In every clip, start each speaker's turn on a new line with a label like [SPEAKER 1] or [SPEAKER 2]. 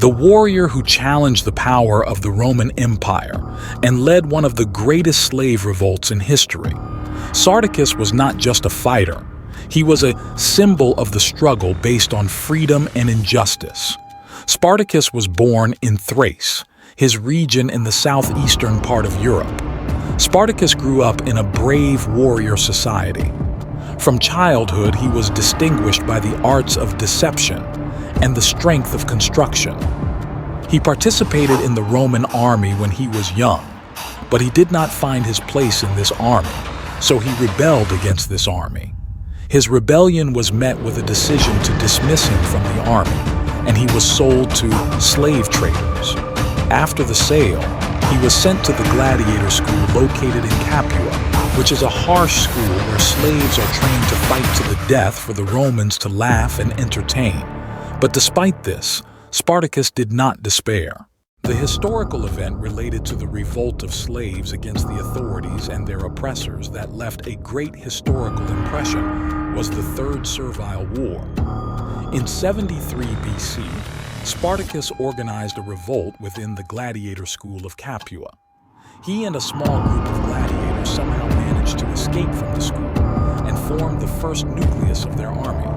[SPEAKER 1] the warrior who challenged the power of the Roman Empire and led one of the greatest slave revolts in history. Spartacus was not just a fighter. He was a symbol of the struggle based on freedom and injustice. Spartacus was born in Thrace, his region in the southeastern part of Europe. Spartacus grew up in a brave warrior society. From childhood, he was distinguished by the arts of deception and the strength of construction. He participated in the Roman army when he was young, but he did not find his place in this army, so he rebelled against this army. His rebellion was met with a decision to dismiss him from the army, and he was sold to slave traders. After the sale, he was sent to the Gladiator School located in Capua, which is a harsh school where slaves are trained to fight to the death for the Romans to laugh and entertain. But despite this, Spartacus did not despair. The historical event related to the revolt of slaves against the authorities and their oppressors that left a great historical impression was the Third Servile War. In 73 BC, Spartacus organized a revolt within the Gladiator School of Capua. He and a small group of gladiators somehow managed to escape from the school and formed the first nucleus of their army.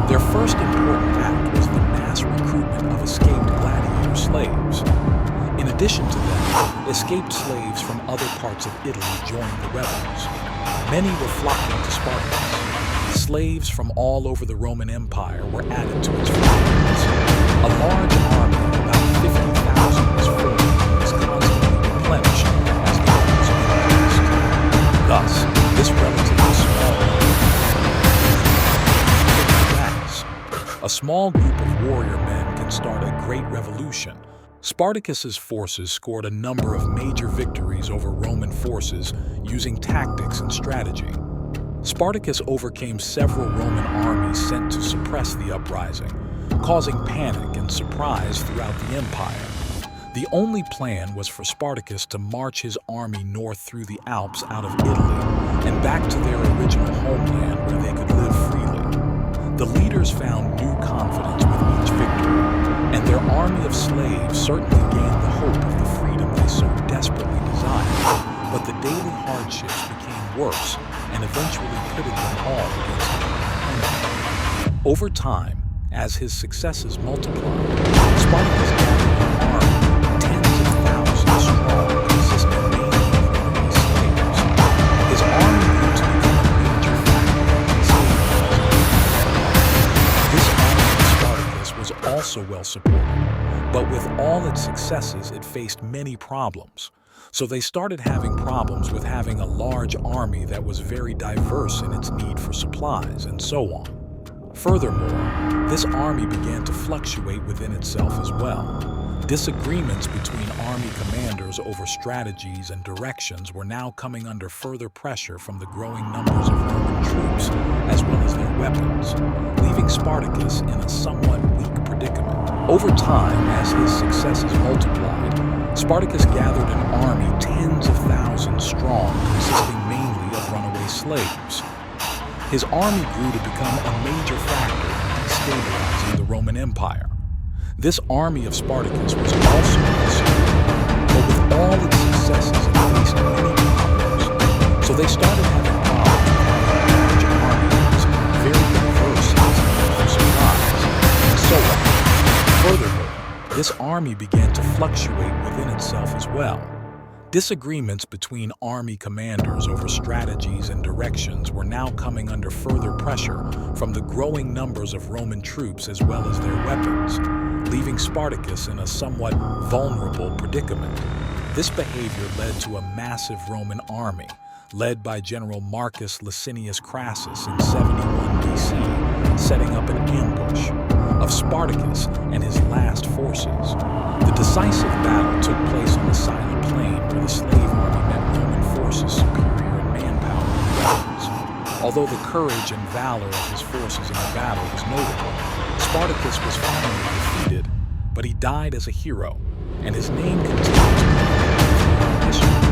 [SPEAKER 1] Their first important act was the mass recruitment of escaped gladiator slaves. In addition to them, escaped slaves from other parts of Italy joined the rebels. Many were flocking to Spartacus. Slaves from all over the Roman Empire were added to its ranks. A large army of about 50,000 was formed and was constantly replenished as the armies increased. Thus, this relatively small a small group of warrior men can start a great revolution. Spartacus's forces scored a number of major victories over Roman forces using tactics and strategy. Spartacus overcame several Roman armies sent to suppress the uprising, causing panic and surprise throughout the empire. The only plan was for Spartacus to march his army north through the Alps out of Italy and back to their original homeland where they could live freely. The leaders found new confidence with each victory, and their army of slaves certainly gained the hope of the freedom they so desperately desired. But the daily hardships became worse and eventually pitted them all against the enemy. Over time, as his successes multiplied, Spartacus gathered an army tens of thousands strong, consisting mainly of runaway slaves. His army grew to become a major factor in the slave trade. This army of Spartacus was also well supported, but with all its successes, it faced many problems. So they started having problems with having a large army that was very diverse in its need for supplies and so on. Furthermore, this army began to fluctuate within itself as well. Disagreements between army commanders over strategies and directions were now coming under further pressure from the growing numbers of Roman troops as well as their weapons, leaving Spartacus in a somewhat weak predicament. Over time, as his successes multiplied, Spartacus gathered an army tens of thousands strong, consisting mainly of runaway slaves. His army grew to become a major factor in destabilizing the Roman Empire. This army of Spartacus was also well-supported, but with all its successes it faced many problems. So they started having problems with having a large army that was very diverse in its need for supplies, and so on. Furthermore, this army began to fluctuate within itself as well. Disagreements between army commanders over strategies and directions were now coming under further pressure from the growing numbers of Roman troops as well as their weapons, leaving Spartacus in a somewhat vulnerable predicament. This behavior led to a massive Roman army, led by General Marcus Licinius Crassus in 71 BC, setting up an ambush of Spartacus and his last forces. The decisive battle took place on the silent plain where the slave army met Roman forces superior in manpower and weapons. Although the courage and valor of his forces in the battle was notable, Spartacus was finally defeated, but he died as a hero, and his name continues to be in history.